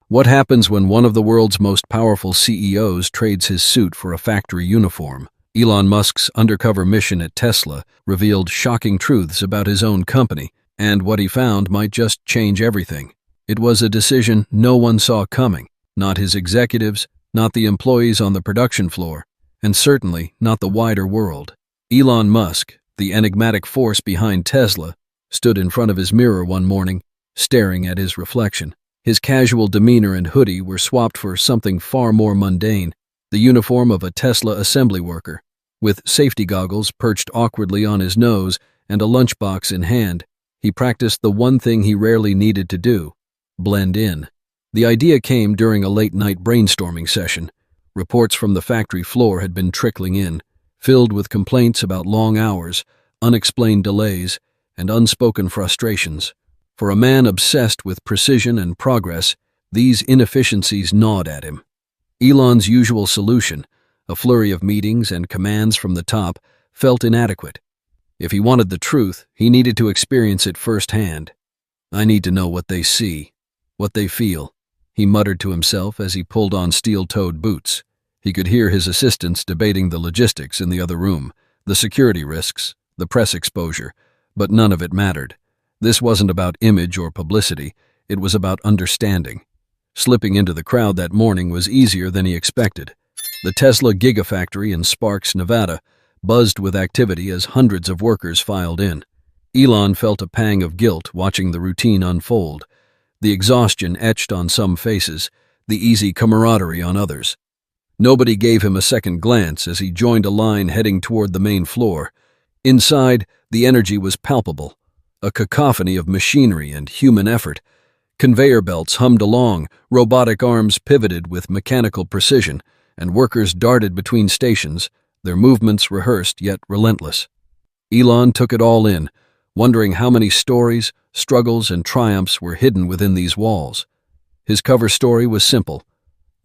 What happens when one of the world's most powerful CEOs trades his suit for a factory uniform? Elon Musk's undercover mission at Tesla revealed shocking truths about his own company, and what he found might just change everything. It was a decision no one saw coming, not his executives, not the employees on the production floor, and certainly not the wider world. Elon Musk, the enigmatic force behind Tesla, stood in front of his mirror one morning, staring at his reflection. His casual demeanor and hoodie were swapped for something far more mundane, the uniform of a Tesla assembly worker. With safety goggles perched awkwardly on his nose and a lunchbox in hand, he practiced the one thing he rarely needed to do: blend in. The idea came during a late-night brainstorming session. Reports from the factory floor had been trickling in, filled with complaints about long hours, unexplained delays, and unspoken frustrations. For a man obsessed with precision and progress, these inefficiencies gnawed at him. Elon's usual solution, a flurry of meetings and commands from the top, felt inadequate. If he wanted the truth, he needed to experience it firsthand. "I need to know what they see, what they feel," he muttered to himself as he pulled on steel-toed boots. He could hear his assistants debating the logistics in the other room, the security risks, the press exposure, but none of it mattered. This wasn't about image or publicity, it was about understanding. Slipping into the crowd that morning was easier than he expected. The Tesla Gigafactory in Sparks, Nevada, buzzed with activity as hundreds of workers filed in. Elon felt a pang of guilt watching the routine unfold, the exhaustion etched on some faces, the easy camaraderie on others. Nobody gave him a second glance as he joined a line heading toward the main floor. Inside, the energy was palpable, a cacophony of machinery and human effort. Conveyor belts hummed along, robotic arms pivoted with mechanical precision, and workers darted between stations, their movements rehearsed yet relentless. Elon took it all in, wondering how many stories, struggles, and triumphs were hidden within these walls. His cover story was simple.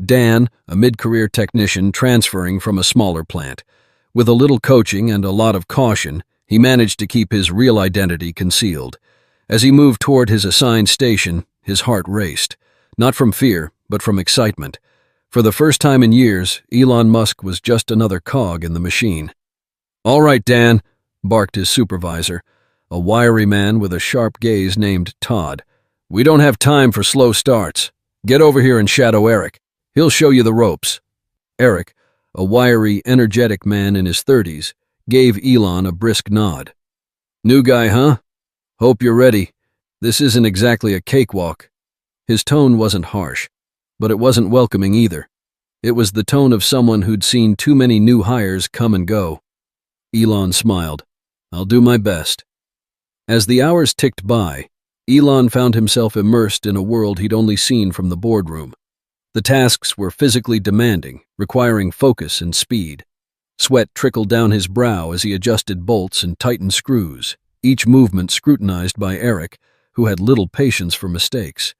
Dan, a mid-career technician transferring from a smaller plant. With a little coaching and a lot of caution, he managed to keep his real identity concealed. As he moved toward his assigned station, his heart raced, not from fear, but from excitement. For the first time in years, Elon Musk was just another cog in the machine. "All right, Dan," barked his supervisor, a wiry man with a sharp gaze named Todd. "We don't have time for slow starts. Get over here and shadow Eric. He'll show you the ropes." Eric, a wiry, energetic man in his 30s, gave Elon a brisk nod. "New guy, huh? Hope you're ready. This isn't exactly a cakewalk." His tone wasn't harsh, but it wasn't welcoming either. It was the tone of someone who'd seen too many new hires come and go. Elon smiled. "I'll do my best." As the hours ticked by, Elon found himself immersed in a world he'd only seen from the boardroom. The tasks were physically demanding, requiring focus and speed. Sweat trickled down his brow as he adjusted bolts and tightened screws, each movement scrutinized by Eric, who had little patience for mistakes.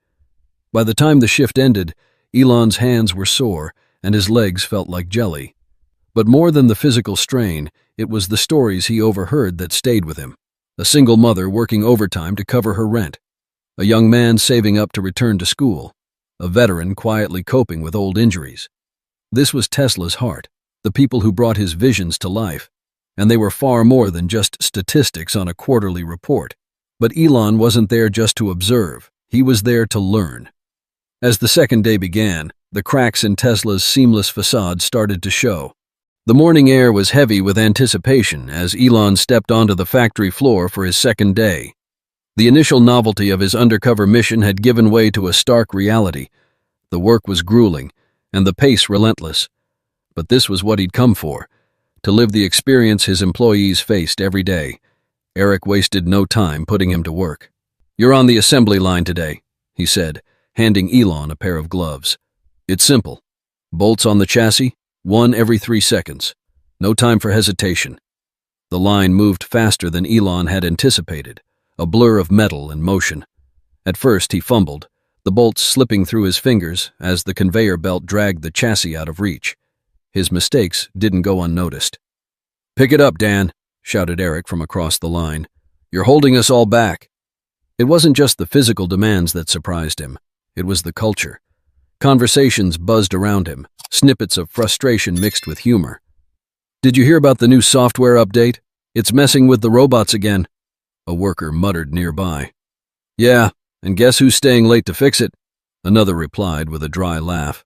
By the time the shift ended, Elon's hands were sore and his legs felt like jelly. But more than the physical strain, it was the stories he overheard that stayed with him. A single mother working overtime to cover her rent. A young man saving up to return to school. A veteran quietly coping with old injuries. This was Tesla's heart, the people who brought his visions to life. And they were far more than just statistics on a quarterly report. But Elon wasn't there just to observe. He was there to learn. As the second day began, the cracks in Tesla's seamless facade started to show. The morning air was heavy with anticipation as Elon stepped onto the factory floor for his second day. The initial novelty of his undercover mission had given way to a stark reality. The work was grueling, and the pace relentless. But this was what he'd come for, to live the experience his employees faced every day. Eric wasted no time putting him to work. "You're on the assembly line today," he said, handing Elon a pair of gloves. "It's simple. Bolts on the chassis, one every 3 seconds. No time for hesitation." The line moved faster than Elon had anticipated, a blur of metal and motion. At first he fumbled, the bolts slipping through his fingers as the conveyor belt dragged the chassis out of reach. His mistakes didn't go unnoticed. "Pick it up, Dan," shouted Eric from across the line. "You're holding us all back." It wasn't just the physical demands that surprised him. It was the culture. Conversations buzzed around him, snippets of frustration mixed with humor. "Did you hear about the new software update? It's messing with the robots again," a worker muttered nearby. "Yeah, and guess who's staying late to fix it?" another replied with a dry laugh.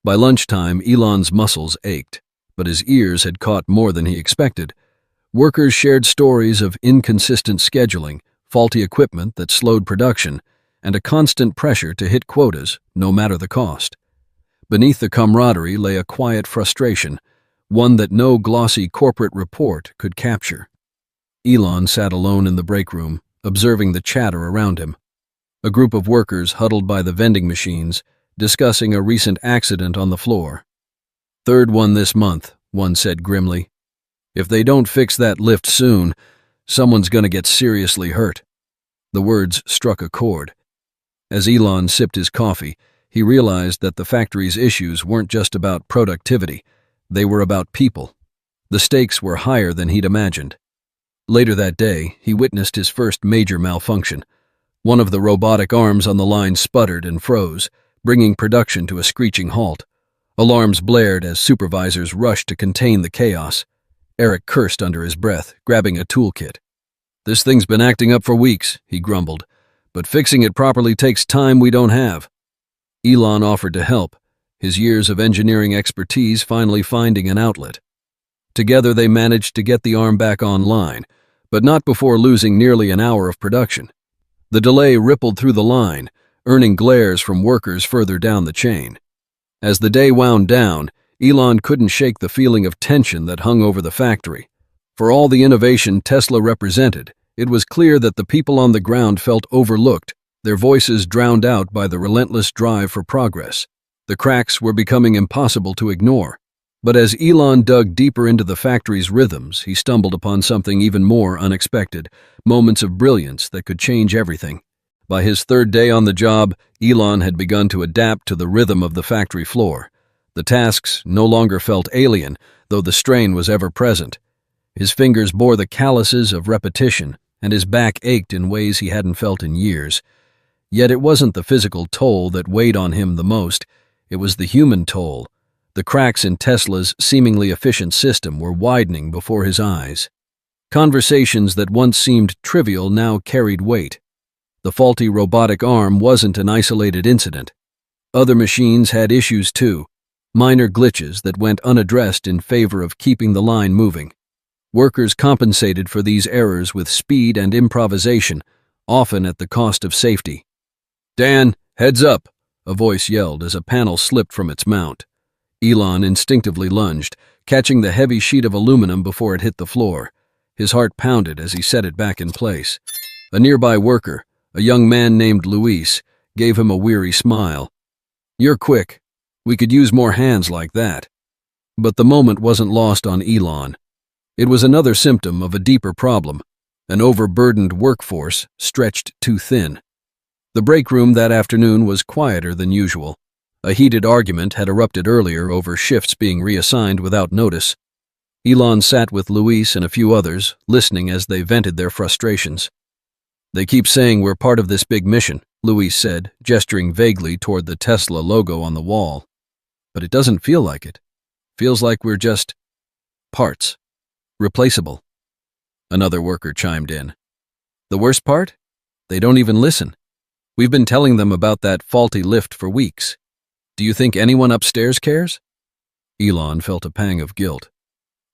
By lunchtime, Elon's muscles ached, but his ears had caught more than he expected. Workers shared stories of inconsistent scheduling, faulty equipment that slowed production, and a constant pressure to hit quotas, no matter the cost. Beneath the camaraderie lay a quiet frustration, one that no glossy corporate report could capture. Elon sat alone in the break room, observing the chatter around him. A group of workers huddled by the vending machines, discussing a recent accident on the floor. "Third one this month," one said grimly. "If they don't fix that lift soon, someone's gonna get seriously hurt." The words struck a chord. As Elon sipped his coffee, he realized that the factory's issues weren't just about productivity, they were about people. The stakes were higher than he'd imagined. Later that day, he witnessed his first major malfunction. One of the robotic arms on the line sputtered and froze, bringing production to a screeching halt. Alarms blared as supervisors rushed to contain the chaos. Eric cursed under his breath, grabbing a toolkit. "This thing's been acting up for weeks," he grumbled, "but fixing it properly takes time we don't have." Elon offered to help, his years of engineering expertise finally finding an outlet. Together they managed to get the arm back online, but not before losing nearly an hour of production. The delay rippled through the line, earning glares from workers further down the chain. As the day wound down, Elon couldn't shake the feeling of tension that hung over the factory. For all the innovation Tesla represented, it was clear that the people on the ground felt overlooked, their voices drowned out by the relentless drive for progress. The cracks were becoming impossible to ignore. But as Elon dug deeper into the factory's rhythms, he stumbled upon something even more unexpected, moments of brilliance that could change everything. By his third day on the job, Elon had begun to adapt to the rhythm of the factory floor. The tasks no longer felt alien, though the strain was ever present. His fingers bore the calluses of repetition, and his back ached in ways he hadn't felt in years. Yet it wasn't the physical toll that weighed on him the most, it was the human toll. The cracks in Tesla's seemingly efficient system were widening before his eyes. Conversations that once seemed trivial now carried weight. The faulty robotic arm wasn't an isolated incident. Other machines had issues too, minor glitches that went unaddressed in favor of keeping the line moving. Workers compensated for these errors with speed and improvisation, often at the cost of safety. "Dan, heads up," a voice yelled as a panel slipped from its mount. Elon instinctively lunged, catching the heavy sheet of aluminum before it hit the floor. His heart pounded as he set it back in place. A nearby worker, a young man named Luis, gave him a weary smile. "You're quick. We could use more hands like that." But the moment wasn't lost on Elon. It was another symptom of a deeper problem, an overburdened workforce stretched too thin. The break room that afternoon was quieter than usual. A heated argument had erupted earlier over shifts being reassigned without notice. Elon sat with Luis and a few others, listening as they vented their frustrations. "They keep saying we're part of this big mission," Luis said, gesturing vaguely toward the Tesla logo on the wall. "But it doesn't feel like it. Feels like we're just parts. Replaceable." Another worker chimed in. "The worst part? They don't even listen. We've been telling them about that faulty lift for weeks. Do you think anyone upstairs cares?" Elon felt a pang of guilt.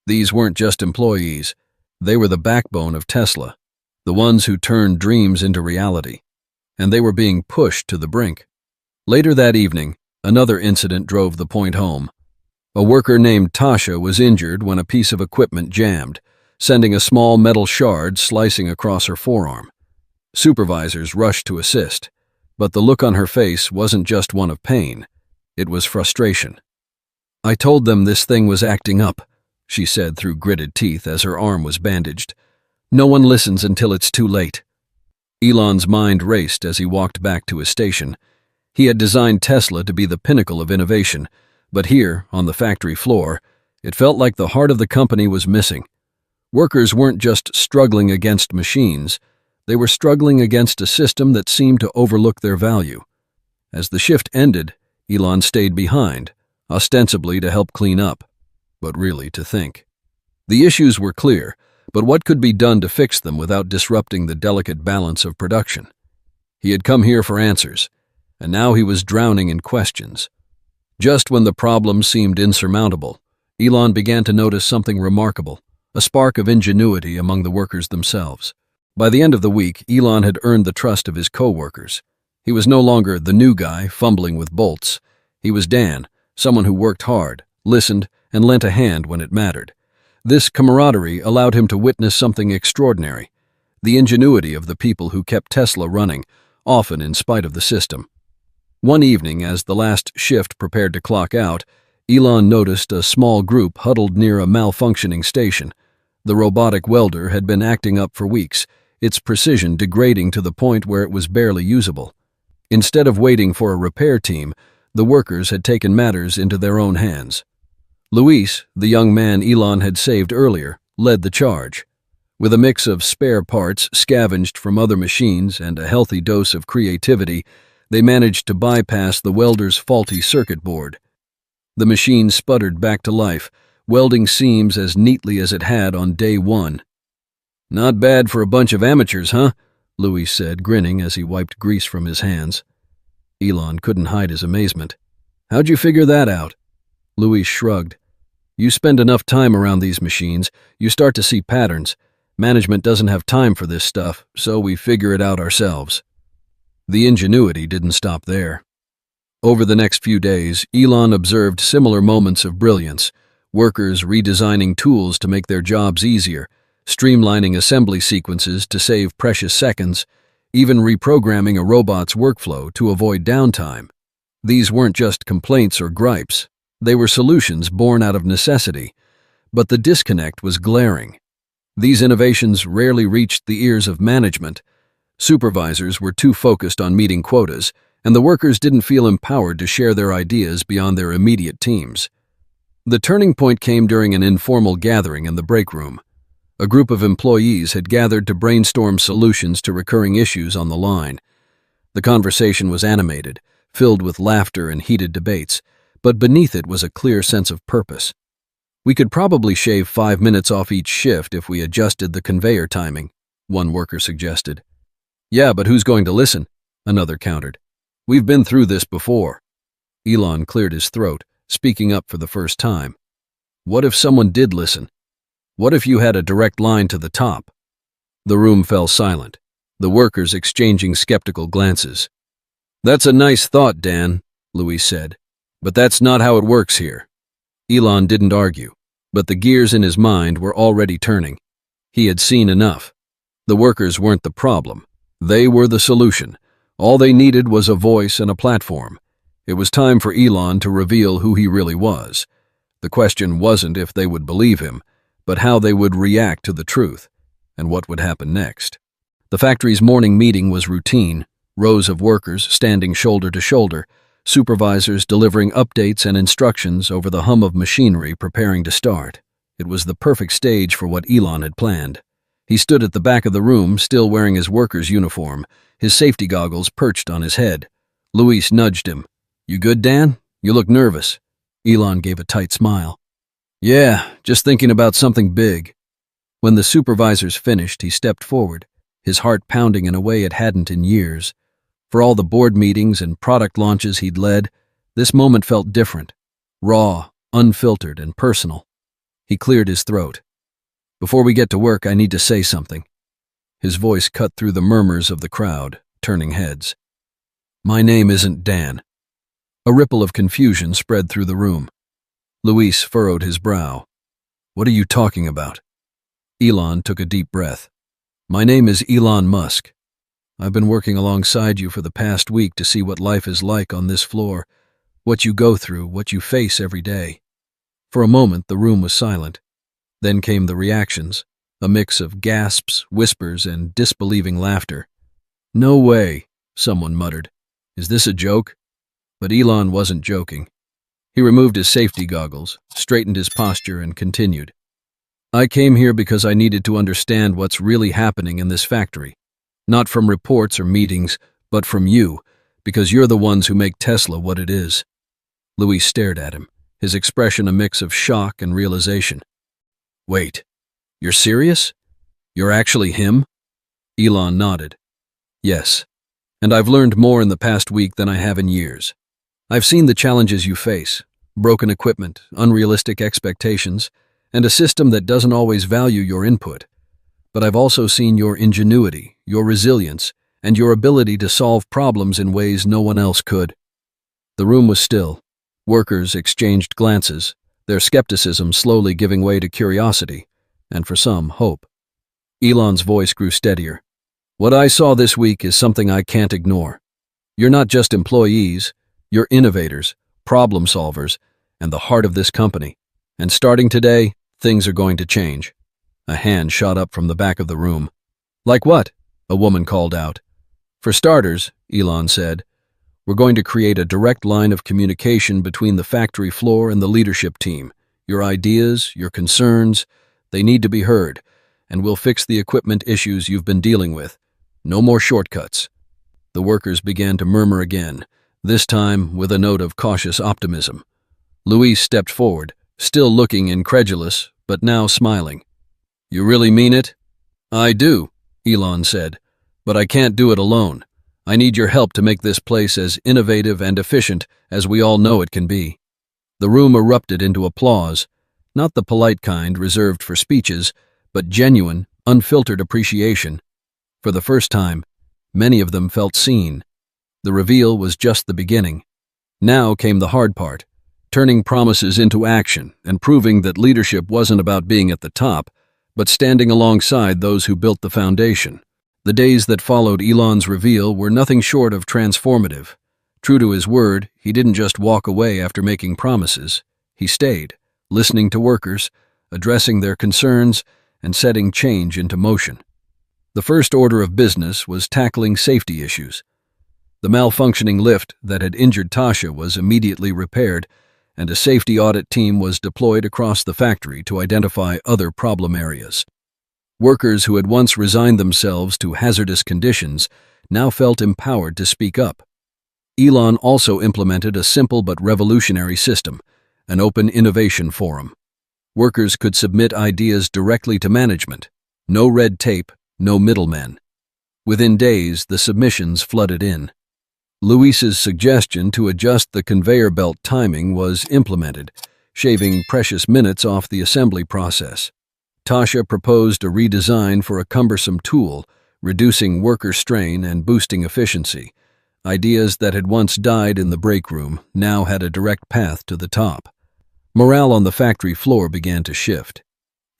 These weren't just employees. They were the backbone of Tesla, the ones who turned dreams into reality. And they were being pushed to the brink. Later that evening, another incident drove the point home. A worker named Tasha was injured when a piece of equipment jammed, sending a small metal shard slicing across her forearm. Supervisors rushed to assist, but the look on her face wasn't just one of pain. It was frustration. "I told them this thing was acting up," she said through gritted teeth as her arm was bandaged. "No one listens until it's too late." Elon's mind raced as he walked back to his station. He had designed Tesla to be the pinnacle of innovation, but here, on the factory floor, it felt like the heart of the company was missing. Workers weren't just struggling against machines, they were struggling against a system that seemed to overlook their value. As the shift ended, Elon stayed behind, ostensibly to help clean up, but really to think. The issues were clear, but what could be done to fix them without disrupting the delicate balance of production? He had come here for answers, and now he was drowning in questions. Just when the problem seemed insurmountable, Elon began to notice something remarkable, a spark of ingenuity among the workers themselves. By the end of the week, Elon had earned the trust of his co-workers. He was no longer the new guy fumbling with bolts. He was Dan, someone who worked hard, listened, and lent a hand when it mattered. This camaraderie allowed him to witness something extraordinary, the ingenuity of the people who kept Tesla running, often in spite of the system. One evening, as the last shift prepared to clock out, Elon noticed a small group huddled near a malfunctioning station. The robotic welder had been acting up for weeks, its precision degrading to the point where it was barely usable. Instead of waiting for a repair team, the workers had taken matters into their own hands. Luis, the young man Elon had saved earlier, led the charge. With a mix of spare parts scavenged from other machines and a healthy dose of creativity, they managed to bypass the welder's faulty circuit board. The machine sputtered back to life, welding seams as neatly as it had on day one. "Not bad for a bunch of amateurs, huh?" Luis said, grinning as he wiped grease from his hands. Elon couldn't hide his amazement. "How'd you figure that out?" Luis shrugged. "You spend enough time around these machines, you start to see patterns. Management doesn't have time for this stuff, so we figure it out ourselves." The ingenuity didn't stop there. Over the next few days, Elon observed similar moments of brilliance, workers redesigning tools to make their jobs easier, streamlining assembly sequences to save precious seconds, even reprogramming a robot's workflow to avoid downtime. These weren't just complaints or gripes. They were solutions born out of necessity, but the disconnect was glaring. These innovations rarely reached the ears of management. Supervisors were too focused on meeting quotas, and the workers didn't feel empowered to share their ideas beyond their immediate teams. The turning point came during an informal gathering in the break room. A group of employees had gathered to brainstorm solutions to recurring issues on the line. The conversation was animated, filled with laughter and heated debates, but beneath it was a clear sense of purpose. "We could probably shave 5 minutes off each shift if we adjusted the conveyor timing," one worker suggested. "Yeah, but who's going to listen?" another countered. "We've been through this before." Elon cleared his throat, speaking up for the first time. "What if someone did listen? What if you had a direct line to the top?" The room fell silent, the workers exchanging skeptical glances. "That's a nice thought, Dan," Luis said, "but that's not how it works here." Elon didn't argue, but the gears in his mind were already turning. He had seen enough. The workers weren't the problem. They were the solution. All they needed was a voice and a platform. It was time for Elon to reveal who he really was. The question wasn't if they would believe him, but how they would react to the truth, and what would happen next. The factory's morning meeting was routine, rows of workers standing shoulder to shoulder, supervisors delivering updates and instructions over the hum of machinery preparing to start. It was the perfect stage for what Elon had planned. He stood at the back of the room, still wearing his worker's uniform, his safety goggles perched on his head. Luis nudged him. "You good, Dan? You look nervous." Elon gave a tight smile. "Yeah, just thinking about something big." When the supervisors finished, he stepped forward, his heart pounding in a way it hadn't in years. For all the board meetings and product launches he'd led, this moment felt different, raw, unfiltered, and personal. He cleared his throat. "Before we get to work, I need to say something." His voice cut through the murmurs of the crowd, turning heads. "My name isn't Dan." A ripple of confusion spread through the room. Luis furrowed his brow. "What are you talking about?" Elon took a deep breath. "My name is Elon Musk. I've been working alongside you for the past week to see what life is like on this floor, what you go through, what you face every day." For a moment, the room was silent. Then came the reactions, a mix of gasps, whispers, and disbelieving laughter. "No way," someone muttered. "Is this a joke?" But Elon wasn't joking. He removed his safety goggles, straightened his posture, and continued. "I came here because I needed to understand what's really happening in this factory. Not from reports or meetings, but from you, because you're the ones who make Tesla what it is. Luis stared at him, his expression a mix of shock and realization. Wait, you're serious? You're actually him? Elon nodded. Yes, and I've learned more in the past week than I have in years. I've seen the challenges you face, broken equipment, unrealistic expectations, and a system that doesn't always value your input. But I've also seen your ingenuity, your resilience, and your ability to solve problems in ways no one else could. The room was still. Workers exchanged glances, their skepticism slowly giving way to curiosity, and for some, hope. Elon's voice grew steadier. What I saw this week is something I can't ignore. You're not just employees, you're innovators, problem solvers, and the heart of this company. And starting today, things are going to change. A hand shot up from the back of the room. Like what? A woman called out. For starters, Elon said, we're going to create a direct line of communication between the factory floor and the leadership team. Your ideas, your concerns, they need to be heard, and we'll fix the equipment issues you've been dealing with. No more shortcuts. The workers began to murmur again, this time with a note of cautious optimism. Luis stepped forward, still looking incredulous, but now smiling. You really mean it? I do, Elon said, but I can't do it alone. I need your help to make this place as innovative and efficient as we all know it can be. The room erupted into applause, not the polite kind reserved for speeches, but genuine, unfiltered appreciation. For the first time, many of them felt seen. The reveal was just the beginning. Now came the hard part, turning promises into action and proving that leadership wasn't about being at the top, but standing alongside those who built the foundation. The days that followed Elon's reveal were nothing short of transformative. True to his word, he didn't just walk away after making promises. He stayed, listening to workers, addressing their concerns, and setting change into motion. The first order of business was tackling safety issues. The malfunctioning lift that had injured Tasha was immediately repaired, and a safety audit team was deployed across the factory to identify other problem areas. Workers who had once resigned themselves to hazardous conditions now felt empowered to speak up. Elon also implemented a simple but revolutionary system, an open innovation forum. Workers could submit ideas directly to management. No red tape, no middlemen. Within days, the submissions flooded in. Luis's suggestion to adjust the conveyor belt timing was implemented, shaving precious minutes off the assembly process. Tasha proposed a redesign for a cumbersome tool, reducing worker strain and boosting efficiency. Ideas that had once died in the break room now had a direct path to the top. Morale on the factory floor began to shift.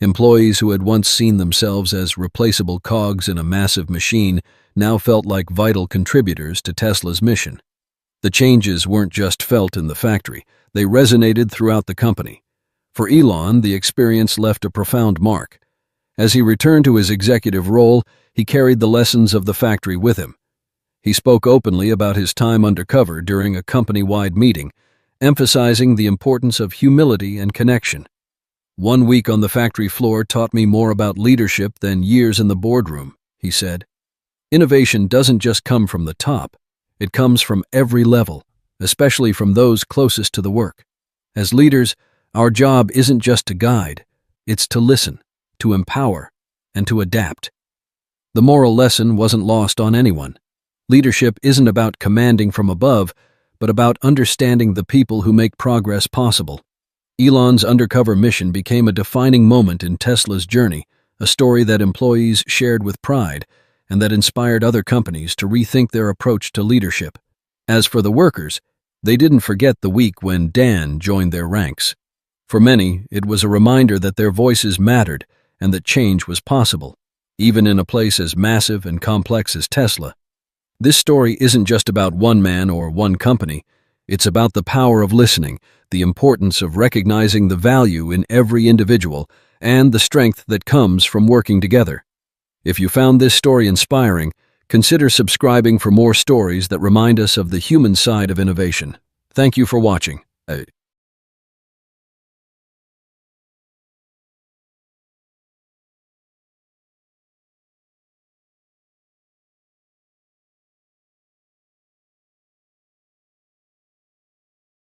Employees who had once seen themselves as replaceable cogs in a massive machine now felt like vital contributors to Tesla's mission. The changes weren't just felt in the factory, they resonated throughout the company. For Elon, the experience left a profound mark. As he returned to his executive role, he carried the lessons of the factory with him. He spoke openly about his time undercover during a company-wide meeting, emphasizing the importance of humility and connection. 1 week on the factory floor taught me more about leadership than years in the boardroom, he said. Innovation doesn't just come from the top, it comes from every level, especially from those closest to the work. As leaders, our job isn't just to guide, it's to listen, to empower, and to adapt. The moral lesson wasn't lost on anyone. Leadership isn't about commanding from above, but about understanding the people who make progress possible. Elon's undercover mission became a defining moment in Tesla's journey, a story that employees shared with pride and that inspired other companies to rethink their approach to leadership. As for the workers, they didn't forget the week when Dan joined their ranks. For many, it was a reminder that their voices mattered and that change was possible, even in a place as massive and complex as Tesla. This story isn't just about one man or one company. It's about the power of listening, the importance of recognizing the value in every individual, and the strength that comes from working together. If you found this story inspiring, consider subscribing for more stories that remind us of the human side of innovation. Thank you for watching.